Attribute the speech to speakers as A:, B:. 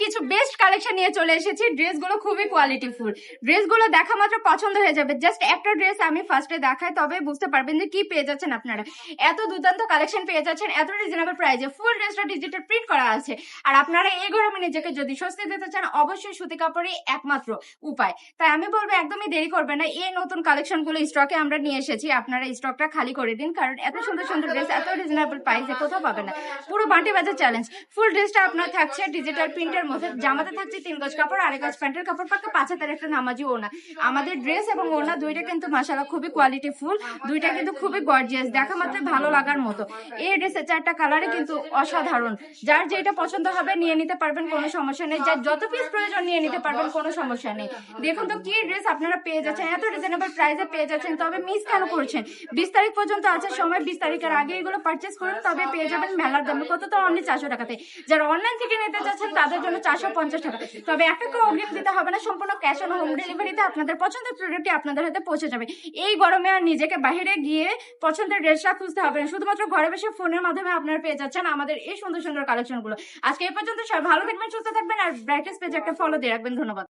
A: কিছু best collection নিয়ে চলে এসেছি। ড্রেসগুলো খুবই কোয়ালিটিফুল, ড্রেসগুলো দেখা মাত্র পছন্দ হয়ে যাবে। জাস্ট একটা ড্রেস আমি ফার্স্টে দেখাই, তবে বুঝতে পারবেন যে কি পেয়ে যাচ্ছেন আপনারা। এত দুর্দান্ত কালেকশন পেয়ে যাচ্ছেন এত রিজনেবল প্রাইসে। ফুল ড্রেসটা ডিজিটাল প্রিন্ট করা আছে। আর আপনারা এই গরমে নিজেকে যদি স্বস্তি দিতে চান, অবশ্যই সুতি কাপড়ই একমাত্র উপায়। তাই আমি বলবো একদমই দেরি করবেন না, এই নতুন কালেকশন গুলো স্টকে আমরা নিয়ে এসেছি। আপনারা স্টকটা খালি করে দিন, কারণ এত সুন্দর সুন্দর ড্রেস এত রিজনেবল প্রাইসে কোথাও পাবেন না। পুরো বান্টি বাজার চ্যালেঞ্জ। ফুল ড্রেসটা আপনার থাকছে ডিজিটাল প্রিন্টের মধ্যে, জামাতে থাকছে 3 গজ কাপড়, 2.5 গজ প্যান্টের কাপড়, পাকা 5 হাতের একটা নামাজি ওনা। আমাদের ড্রেস এবং ওনা দুইটা কিন্তু মাশাআল্লাহ খুবই কোয়ালিটি ফুল, দুইটা কিন্তু খুবই গর্জিয়াস, দেখা মাত্র ভালো লাগার মতো। এই ড্রেসের 4টা কালারে কিন্তু অসাধারণ। যার যেটা পছন্দ হবে নিয়ে নিতে পারবেন, কোনো সমস্যা নেই। যার যত পিস প্রয়োজন নিয়ে নিতে পারবেন, কোনো সমস্যা নেই। দেখুন তো কি ড্রেস আপনারা পেয়ে যাচ্ছেন, এত রিজনেবল প্রাইসে পেয়ে যাচ্ছেন। তবে মিস কেন করছেন? 20 তারিখ পর্যন্ত আছে সময়, 20 তারিখের আগে এগুলো পারচেস করুন, তবে পেয়ে যাবেন মেলার দামে। কত তো অনলি 400 টাকাতে। যারা অনলাইন থেকে নিতে চাচ্ছেন তাদের জন্য 450 টাকা। তবে একটা কেউ অগ্রিম দিতে হবে না, সম্পূর্ণ ক্যাশ অন হোম ডেলিভারিতে আপনাদের পছন্দের প্রোডাক্টটি আপনাদের হাতে পৌঁছে যাবে। এই গরমে আর নিজেকে বাইরে গিয়ে পছন্দের ড্রেসটা খুঁজতে হবে না, শুধুমাত্র ঘরে বসে ফোনের মাধ্যমে আপনারা পেয়ে যাচ্ছেন আমাদের এই সুন্দর সুন্দর কালেকশন গুলো। আজকে এই পর্যন্ত সবাই ভালো থাকবেন, সুস্থ থাকবেন, আর ব্রাইটনেস পেজে একটা ফলো দিয়ে রাখবেন। ধন্যবাদ।